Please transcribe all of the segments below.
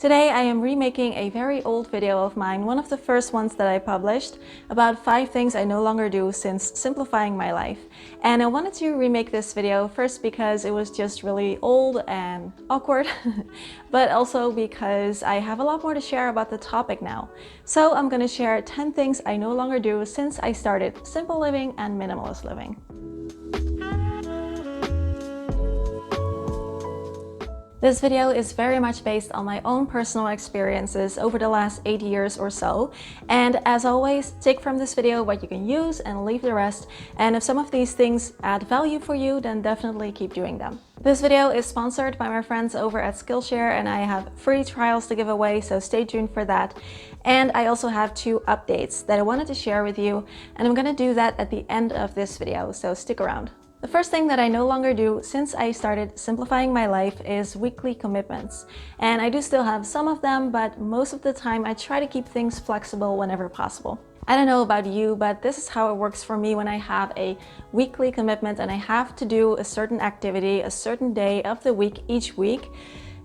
Today I am remaking a very old video of mine, one of the first ones that I published, about 5 things I no longer do since simplifying my life. And I wanted to remake this video first because it was just really old and awkward, but also because I have a lot more to share about the topic now. So I'm going to share 10 things I no longer do since I started simple living and minimalist living. This video is very much based on my own personal experiences over the last 8 years or so. And as always, take from this video what you can use and leave the rest. And if some of these things add value for you, then definitely keep doing them. This video is sponsored by my friends over at Skillshare, and I have free trials to give away, so stay tuned for that. And I also have 2 updates that I wanted to share with you, and I'm going to do that at the end of this video, so stick around. The first thing that I no longer do since I started simplifying my life is weekly commitments. And I do still have some of them, but most of the time I try to keep things flexible whenever possible. I don't know about you, but this is how it works for me when I have a weekly commitment and I have to do a certain activity, a certain day of the week each week.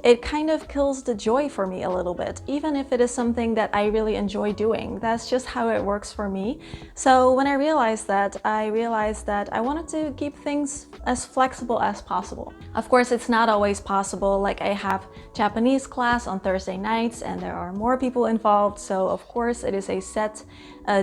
It kind of kills the joy for me a little bit, even if it is something that I really enjoy doing. That's just how it works for me. So when I realized that I wanted to keep things as flexible as possible. Of course, it's not always possible. Like, I have Japanese class on Thursday nights and there are more people involved. So of course it is a set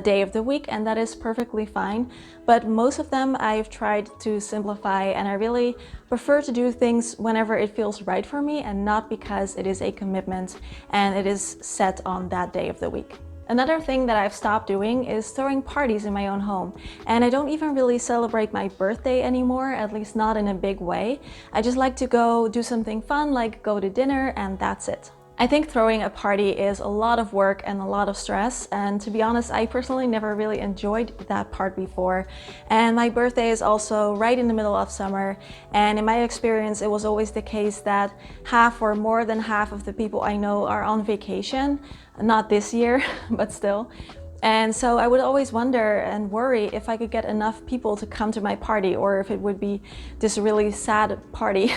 day of the week, and that is perfectly fine. But most of them I've tried to simplify, and I really prefer to do things whenever it feels right for me and not because it is a commitment and it is set on that day of the week. Another thing that I've stopped doing is throwing parties in my own home. And I don't even really celebrate my birthday anymore, at least not in a big way. I just like to go do something fun, like go to dinner, and that's it. I think throwing a party is a lot of work and a lot of stress, and to be honest, I personally never really enjoyed that part before. And my birthday is also right in the middle of summer, and in my experience it was always the case that half or more than half of the people I know are on vacation. Not this year, but still. And so I would always wonder and worry if I could get enough people to come to my party, or if it would be this really sad party.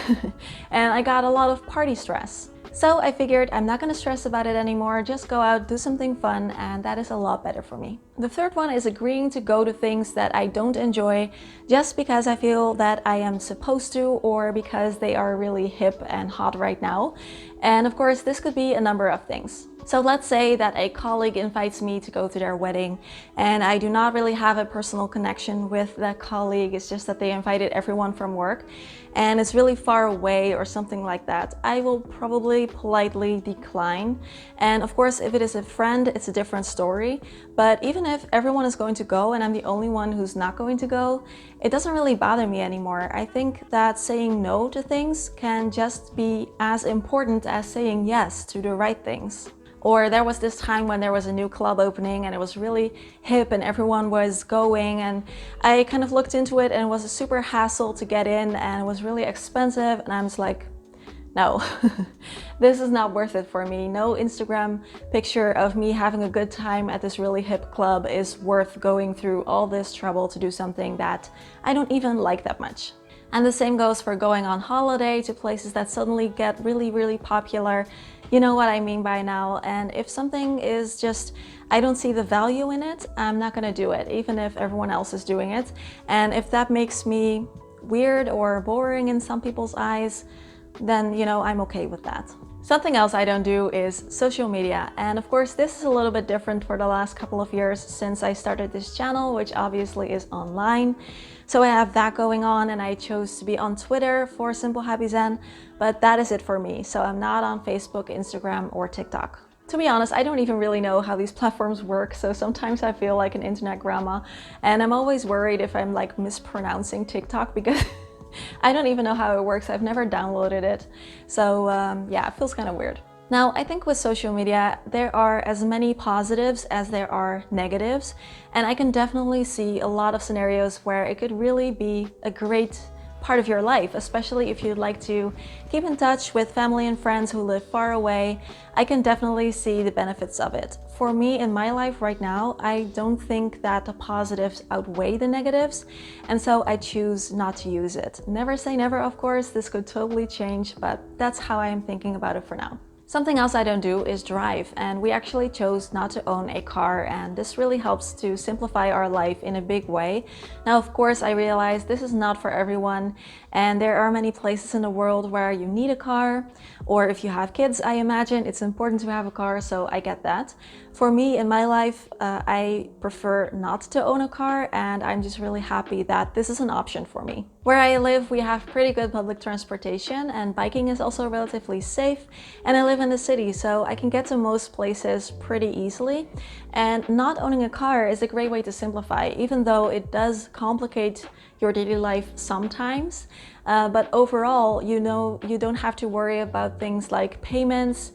And I got a lot of party stress. So I figured I'm not going to stress about it anymore, just go out, do something fun, and that is a lot better for me. The third one is agreeing to go to things that I don't enjoy just because I feel that I am supposed to, or because they are really hip and hot right now. And of course, this could be a number of things. So let's say that a colleague invites me to go to their wedding, and I do not really have a personal connection with that colleague. It's just that they invited everyone from work and it's really far away or something like that. I will probably politely decline. And of course, if it is a friend, it's a different story. But even if everyone is going to go and I'm the only one who's not going to go, it doesn't really bother me anymore. I think that saying no to things can just be as important as saying yes to the right things. Or there was this time when there was a new club opening and it was really hip and everyone was going, and I kind of looked into it and it was a super hassle to get in and it was really expensive, and I'm just like, no, this is not worth it for me. No Instagram picture of me having a good time at this really hip club is worth going through all this trouble to do something that I don't even like that much. And the same goes for going on holiday to places that suddenly get really, really popular. You know what I mean by now. And if something is just, I don't see the value in it, I'm not gonna do it, even if everyone else is doing it. And if that makes me weird or boring in some people's eyes, then, you know, I'm okay with that. Something else I don't do is social media. And of course, this is a little bit different for the last couple of years since I started this channel, which obviously is online. So I have that going on, and I chose to be on Twitter for Simple Happy Zen, but that is it for me. So I'm not on Facebook, Instagram, or TikTok. To be honest, I don't even really know how these platforms work, so sometimes I feel like an internet grandma, and I'm always worried if I'm like mispronouncing TikTok because I don't even know how it works. I've never downloaded it. So yeah, it feels kind of weird. Now, I think with social media, there are as many positives as there are negatives, and I can definitely see a lot of scenarios where it could really be a great part of your life, especially if you'd like to keep in touch with family and friends who live far away. I can definitely see the benefits of it. For me, in my life right now, I don't think that the positives outweigh the negatives, and so I choose not to use it. Never say never, of course. This could totally change, but that's how I am thinking about it for now. Something else I don't do is drive, and we actually chose not to own a car, and this really helps to simplify our life in a big way. Now, of course, I realize this is not for everyone, and there are many places in the world where you need a car, or if you have kids, I imagine it's important to have a car, so I get that. For me, in my life, I prefer not to own a car, and I'm just really happy that this is an option for me. Where I live, we have pretty good public transportation, and biking is also relatively safe, and I live in the city, so I can get to most places pretty easily. And not owning a car is a great way to simplify, even though it does complicate your daily life sometimes. But overall, you don't have to worry about things like payments,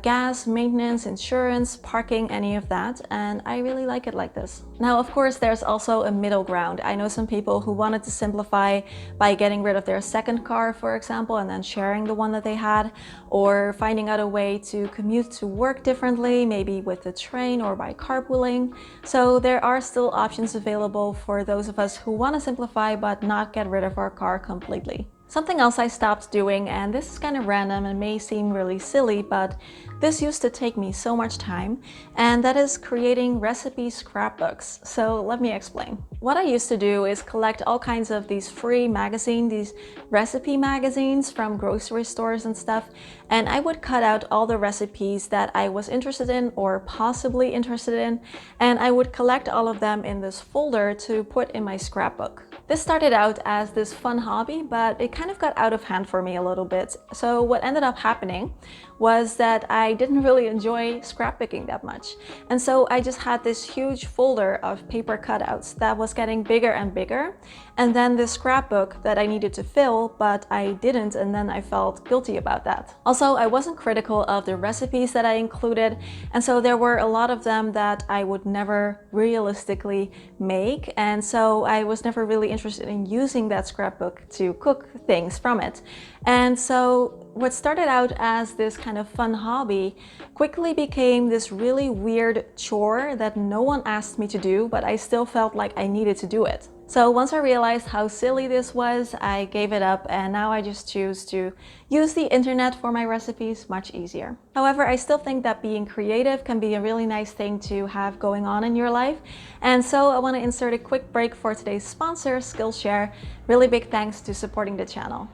gas, maintenance, insurance, parking, any of that. And I really like it like this. Now, of course, there's also a middle ground. I know some people who wanted to simplify by getting rid of their second car, for example, and then sharing the one that they had, or finding out a way to commute to work differently, maybe with the train or by carpooling. So there are still options available for those of us who want to simplify but not get rid of our car completely. Something else I stopped doing, and this is kind of random and may seem really silly, but this used to take me so much time, and that is creating recipe scrapbooks. So let me explain. What I used to do is collect all kinds of these free magazines, these recipe magazines from grocery stores and stuff, and I would cut out all the recipes that I was interested in or possibly interested in, and I would collect all of them in this folder to put in my scrapbook. This started out as this fun hobby, but it kind of got out of hand for me a little bit. So what ended up happening was that I didn't really enjoy scrapbooking that much. And so I just had this huge folder of paper cutouts that was getting bigger and bigger. And then this scrapbook that I needed to fill, but I didn't, and then I felt guilty about that. Also, I wasn't critical of the recipes that I included, and so there were a lot of them that I would never realistically make, and so I was never really interested in using that scrapbook to cook things from it. And so what started out as this kind of fun hobby quickly became this really weird chore that no one asked me to do, but I still felt like I needed to do it. So once I realized how silly this was, I gave it up, and now I just choose to use the internet for my recipes much easier. However, I still think that being creative can be a really nice thing to have going on in your life. And so I want to insert a quick break for today's sponsor, Skillshare. Really big thanks to supporting the channel.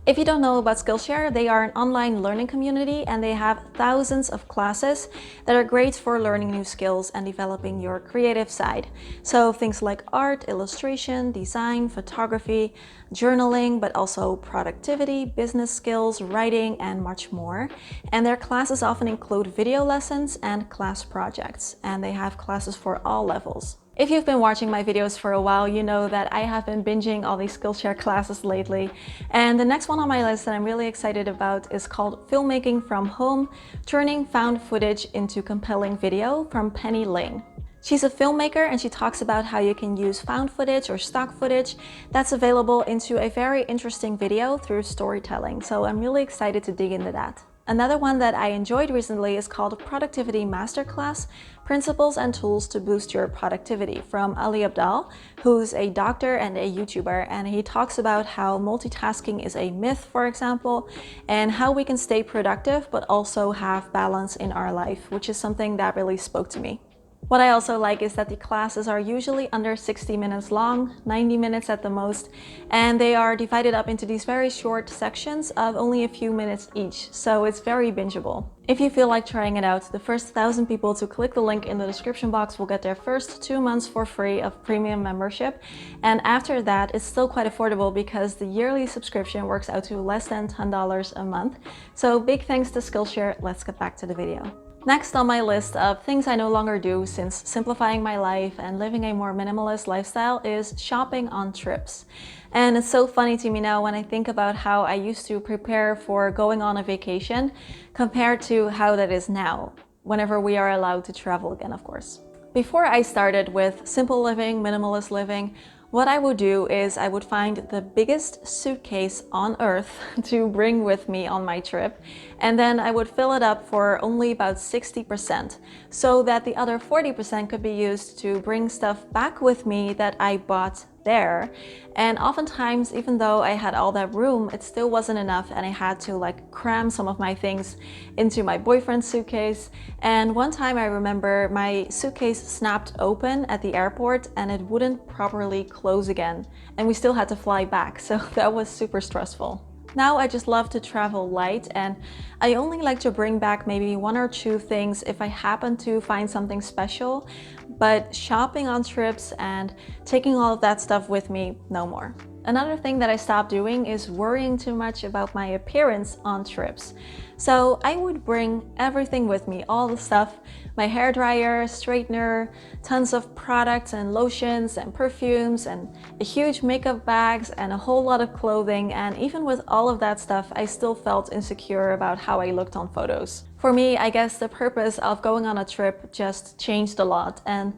If you don't know about Skillshare, they are an online learning community, and they have thousands of classes that are great for learning new skills and developing your creative side. So things like art, illustration, design, photography, journaling, but also productivity, business skills, writing, and much more. And their classes often include video lessons and class projects, and they have classes for all levels. If you've been watching my videos for a while, you know that I have been binging all these Skillshare classes lately. And the next one on my list that I'm really excited about is called Filmmaking from Home, Turning Found Footage into Compelling Video from Penny Lane. She's a filmmaker, and she talks about how you can use found footage or stock footage that's available into a very interesting video through storytelling. So I'm really excited to dig into that. Another one that I enjoyed recently is called Productivity Masterclass, Principles and Tools to Boost Your Productivity from Ali Abdal, who's a doctor and a YouTuber, and he talks about how multitasking is a myth, for example, and how we can stay productive but also have balance in our life, which is something that really spoke to me. What I also like is that the classes are usually under 60 minutes long, 90 minutes at the most, and they are divided up into these very short sections of only a few minutes each, so it's very bingeable. If you feel like trying it out, the first 1,000 people to click the link in the description box will get their first 2 months for free of premium membership, and after that it's still quite affordable because the yearly subscription works out to less than $10 a month. So big thanks to Skillshare. Let's get back to the video. Next on my list of things I no longer do since simplifying my life and living a more minimalist lifestyle is shopping on trips. And it's so funny to me now when I think about how I used to prepare for going on a vacation compared to how that is now, whenever we are allowed to travel again, of course. Before I started with simple living, minimalist living, what I would do is I would find the biggest suitcase on earth to bring with me on my trip, and then I would fill it up for only about 60%, so that the other 40% could be used to bring stuff back with me that I bought there. And oftentimes, even though I had all that room, it still wasn't enough, and I had to like cram some of my things into my boyfriend's suitcase. And one time I remember my suitcase snapped open at the airport and it wouldn't properly close again, and we still had to fly back, so that was super stressful. Now I just love to travel light, and I only like to bring back maybe 1 or 2 things if I happen to find something special, but shopping on trips and taking all of that stuff with me, no more. Another thing that I stopped doing is worrying too much about my appearance on trips. So I would bring everything with me, all the stuff, my hairdryer, straightener, tons of products and lotions and perfumes, and a huge makeup bags and a whole lot of clothing. And even with all of that stuff, I still felt insecure about how I looked on photos. For me, I guess the purpose of going on a trip just changed a lot. And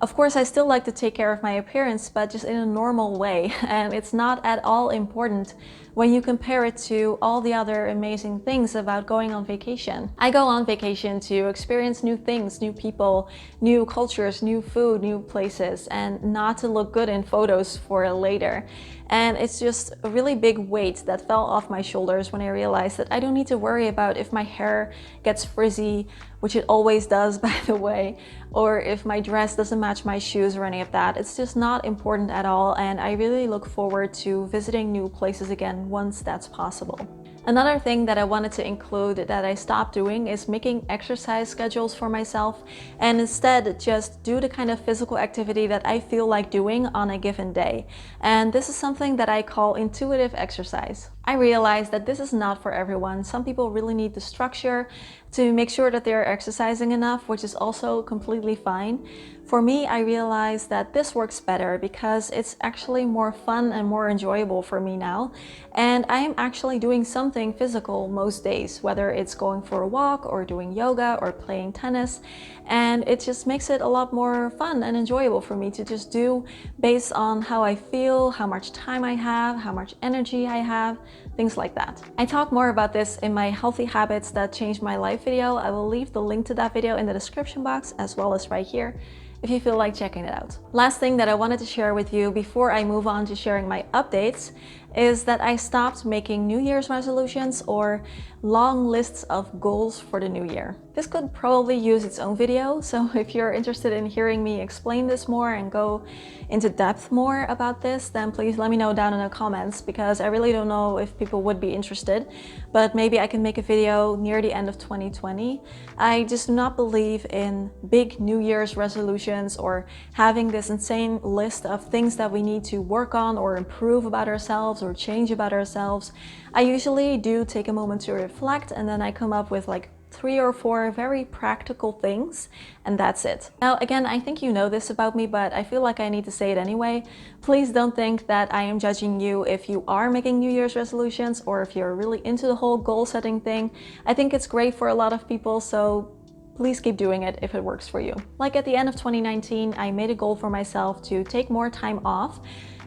of course, I still like to take care of my appearance, but just in a normal way. And it's not at all important when you compare it to all the other amazing things about going on vacation. I go on vacation to experience new things, new people, new cultures, new food, new places, and not to look good in photos for later. And it's just a really big weight that fell off my shoulders when I realized that I don't need to worry about if my hair gets frizzy, which it always does, by the way, or if my dress doesn't match my shoes or any of that. It's just not important at all, and I really look forward to visiting new places again once that's possible. Another thing that I wanted to include that I stopped doing is making exercise schedules for myself, and instead just do the kind of physical activity that I feel like doing on a given day. And this is something that I call intuitive exercise. I realize that this is not for everyone. Some people really need the structure to make sure that they're exercising enough, which is also completely fine. For me, I realized that this works better because it's actually more fun and more enjoyable for me now. And I am actually doing something physical most days, whether it's going for a walk or doing yoga or playing tennis. And it just makes it a lot more fun and enjoyable for me to just do based on how I feel, how much time I have, how much energy I have, things like that. I talk more about this in my Healthy Habits That Changed My Life video. I will leave the link to that video in the description box as well as right here, if you feel like checking it out. Last thing that I wanted to share with you before I move on to sharing my updates is that I stopped making New Year's resolutions or long lists of goals for the new year. This could probably use its own video, so if you're interested in hearing me explain this more and go into depth more about this, then please let me know down in the comments, because I really don't know if people would be interested, but maybe I can make a video near the end of 2020. I just do not believe in big New Year's resolutions or having this insane list of things that we need to work on or improve about ourselves or change about ourselves. I usually do take a moment to reflect, and then I come up with like 3 or 4 very practical things, and that's it. Now, again, I think you know this about me, but I feel like I need to say it anyway. Please don't think that I am judging you if you are making New Year's resolutions or if you're really into the whole goal setting thing. I think it's great for a lot of people, so please keep doing it if it works for you. Like at the end of 2019, I made a goal for myself to take more time off,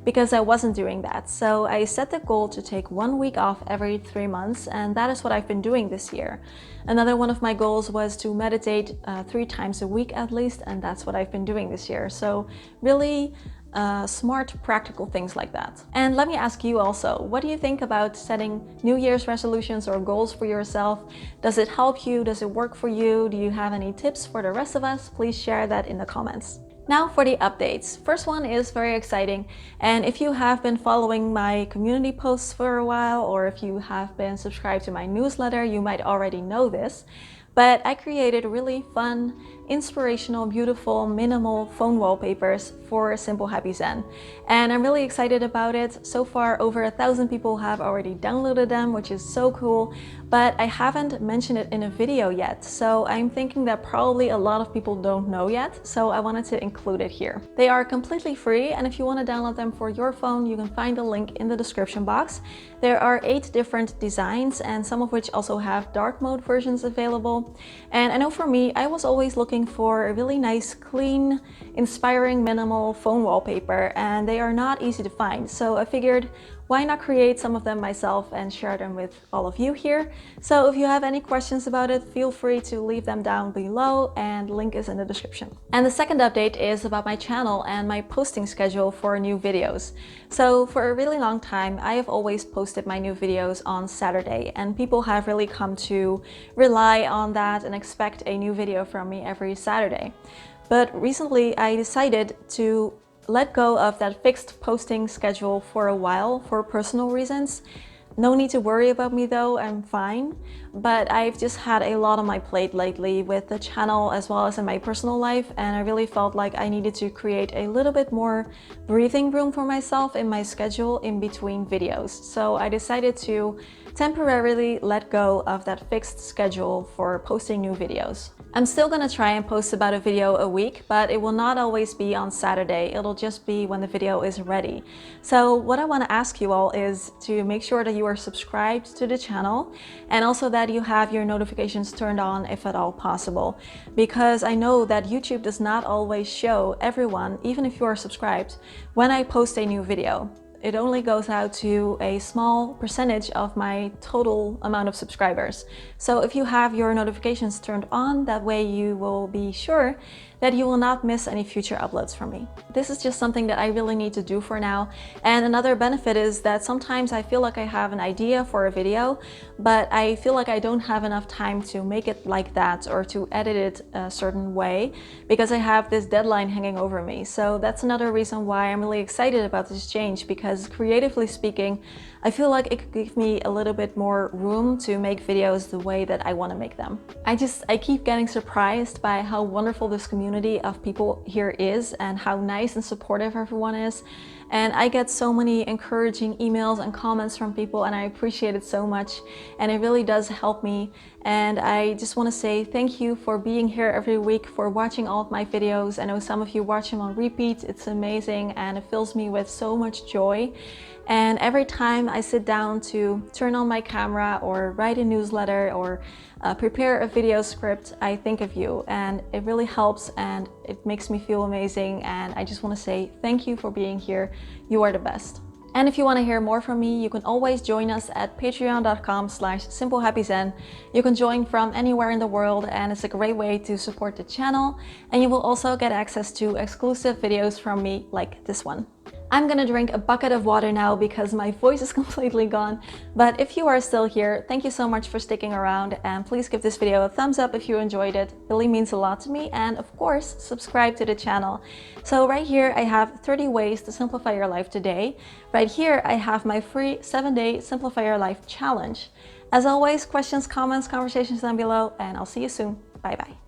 because I wasn't doing that. So I set the goal to take 1 week off every 3 months, and that is what I've been doing this year. Another one of my goals was to meditate 3 times a week at least, and that's what I've been doing this year. So really smart, practical things like that. And let me ask you also, what do you think about setting New Year's resolutions or goals for yourself? Does it help you? Does it work for you? Do you have any tips for the rest of us? Please share that in the comments. Now for the updates. First one is very exciting, and if you have been following my community posts for a while, or if you have been subscribed to my newsletter, you might already know this, but I created really fun, inspirational, beautiful, minimal phone wallpapers for Simple Happy Zen. And I'm really excited about it. So far, over 1,000 people have already downloaded them, which is so cool, but I haven't mentioned it in a video yet. So I'm thinking that probably a lot of people don't know yet, so I wanted to include it here. They are completely free, and if you want to download them for your phone, you can find the link in the description box. There are 8 different designs, and some of which also have dark mode versions available. And I know for me, I was always looking for a really nice, clean, inspiring, minimal phone wallpaper, and they are not easy to find. So I figured, why not create some of them myself and share them with all of you here? So if you have any questions about it, feel free to leave them down below, and the link is in the description. And the second update is about my channel and my posting schedule for new videos. So for a really long time, I have always posted my new videos on Saturday, and people have really come to rely on that and expect a new video from me every Saturday. But recently I decided to let go of that fixed posting schedule for a while for personal reasons. No need to worry about me though, I'm fine. But I've just had a lot on my plate lately with the channel as well as in my personal life, and I really felt like I needed to create a little bit more breathing room for myself in my schedule in between videos. So I decided to temporarily let go of that fixed schedule for posting new videos. I'm still gonna try and post about a video a week, but it will not always be on Saturday. It'll just be when the video is ready. So what I want to ask you all is to make sure that you are subscribed to the channel, and also that you have your notifications turned on if at all possible, because I know that YouTube does not always show everyone, even if you are subscribed, when I post a new video. It only goes out to a small percentage of my total amount of subscribers. So if you have your notifications turned on, that way you will be sure that you will not miss any future uploads from me. This is just something that I really need to do for now. And another benefit is that sometimes I feel like I have an idea for a video, but I feel like I don't have enough time to make it like that or to edit it a certain way because I have this deadline hanging over me. So that's another reason why I'm really excited about this change, because creatively speaking, I feel like it could give me a little bit more room to make videos the way that I want to make them. I keep getting surprised by how wonderful this community of people here is and how nice and supportive everyone is. And I get so many encouraging emails and comments from people, and I appreciate it so much, and it really does help me. And I just want to say thank you for being here every week, for watching all of my videos. I know some of you watch them on repeat. It's amazing, and it fills me with so much joy. And every time I sit down to turn on my camera or write a newsletter or prepare a video script, I think of you, and it really helps and it makes me feel amazing. And I just want to say thank you for being here. You are the best. And if you want to hear more from me, you can always join us at patreon.com/simplehappyzen. You can join from anywhere in the world, and it's a great way to support the channel. And you will also get access to exclusive videos from me like this one. I'm gonna drink a bucket of water now because my voice is completely gone. But if you are still here, thank you so much for sticking around, and please give this video a thumbs up if you enjoyed it. It really means a lot to me, and of course, subscribe to the channel. So right here I have 30 ways to simplify your life today. Right here I have my free 7-day Simplify Your Life challenge. As always, questions, comments, conversations down below, and I'll see you soon. Bye bye.